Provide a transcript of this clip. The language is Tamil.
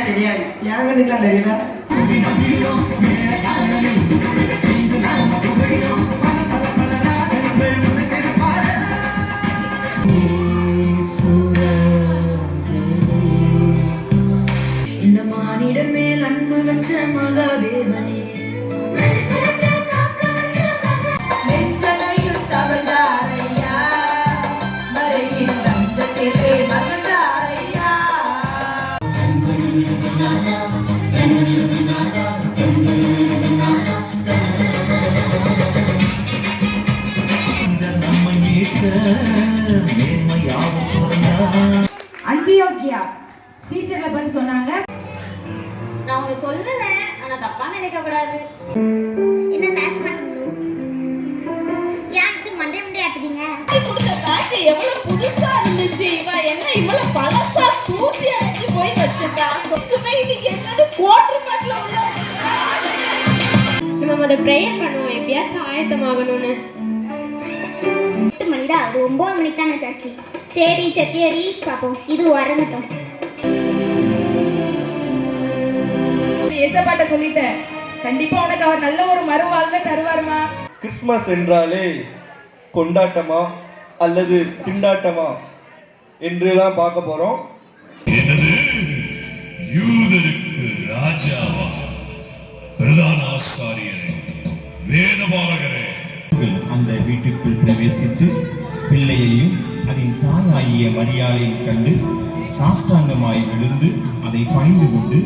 கண்ணுக்கெல்லாம் தெரியாது. என் கண்ணுக்கெல்லாம் தெரியல. இந்த மானிடன் மேல் அன்பு வச்ச மகாதேவனே அந்தியோக்கியா சீஷர்களை பத்தி சொன்னாங்க. நான் உங்க சொல்லுவேன், ஆனா தப்பா நினைக்க கூடாது. என்ன பேச மாட்டீங்க? ஏன் இப்படி மண்டே மண்டே ஆட்டுறீங்க? கொடுத்த பேக் எவ்வளவு புதுசா இருந்துச்சு. இவ என்ன இவ்வளவு பழசா தூசி அடைச்சு போய் வச்சிருக்கா. இது என்னது குவார்டர் பேக்ல உள்ள. நம்ம முத பிரேயர் பண்ணுவோம், எப்படியாச்சும் ஆயத்தமாகணும்னு. 8 மணிடா, அது 9 மணிக்கு தானே தாச்சு. சரி சத்திய ரீல்ஸ் பார்ப்போம். இது வரணும். ஏசப்பாட்ட சொல்லிட்டேன், கண்டிப்பா உனக்கு அவர் நல்ல ஒரு மறுவாழ்வை தருவாருமா. கிறிஸ்மஸ் என்றாலே கொண்டாட்டமா அல்லது திண்டாட்டமா என்றுதான் பார்க்க போறோம். யூதருக்கு ராஜாவா, பிரதான ஆசாரியரே, வேதபாரகரே, அந்த வீட்டிற்குள் பிரவேசித்து பிள்ளையையும் அதன் தாயாகிய மரியாதையை கண்டு சாஷ்டாங்கமாய் விழுந்து அதை பணிந்து கொண்டு